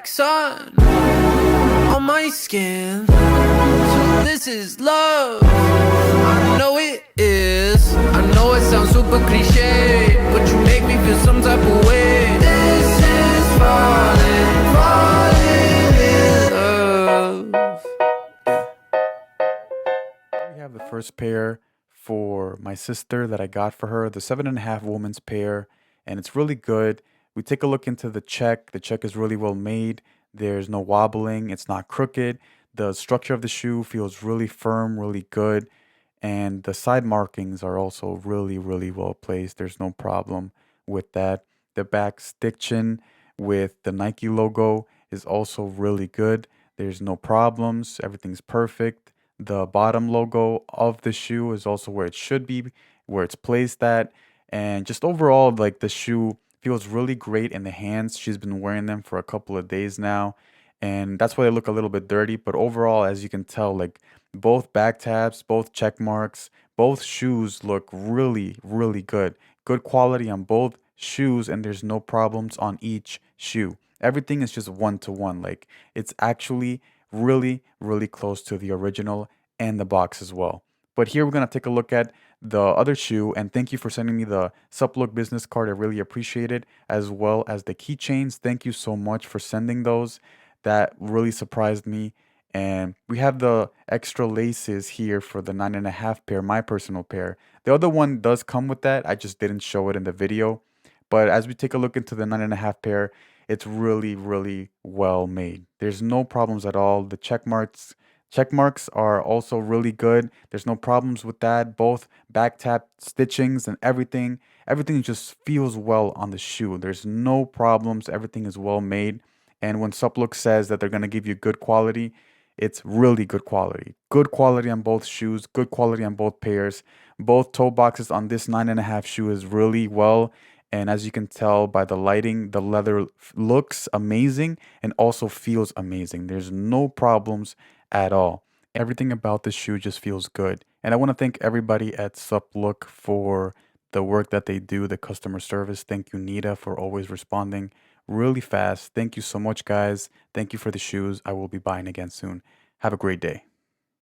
like sun on my skin. So this is love. I know it is. I know it sounds super cliche, but you make me feel some type of way. This is falling, falling in love. We have the first pair for my sister that I got for her, the 7.5 woman's pair, and it's really good. We take a look into the check. The check is really well made. There's no wobbling. It's not crooked. The structure of the shoe feels really firm, really good. And the side markings are also really, really well placed. There's no problem with that. The back stitching with the Nike logo is also really good. There's no problems. Everything's perfect. The bottom logo of the shoe is also where it should be, where it's placed at. And just overall, like the shoe feels really great in the hands. She's been wearing them for a couple of days now. And that's why they look a little bit dirty. But overall, as you can tell, like both back tabs, both check marks, both shoes look really, really good. Good quality on both shoes, and there's no problems on each shoe. Everything is just one to one. Like it's actually really, really close to the original and the box as well. But here we're going to take a look at the other shoe, and thank you for sending me the Suplook business card. I really appreciate it, as well as the keychains. Thank you so much for sending those. That really surprised me. And we have the extra laces here for the 9.5 pair, my personal pair. The other one does come with that. I just didn't show it in the video. But as we take a look into the 9.5 pair, it's really, really well made. There's no problems at all. The check marks are also really good. There's no problems with that. Both back tap stitchings and everything just feels well on the shoe. There's no problems. Everything is well made. And when Suplook says that they're going to give you good quality, it's really good quality. Good quality on both shoes, good quality on both pairs. Both toe boxes on this 9.5 shoe is really well. And as you can tell by the lighting, the leather looks amazing and also feels amazing. There's no problems at all. Everything about this shoe just feels good. And I want to thank everybody at Suplook for the work that they do, the customer service. Thank you, Nita, for always responding really fast. Thank you so much, guys. Thank you for the shoes. I will be buying again soon. Have a great day.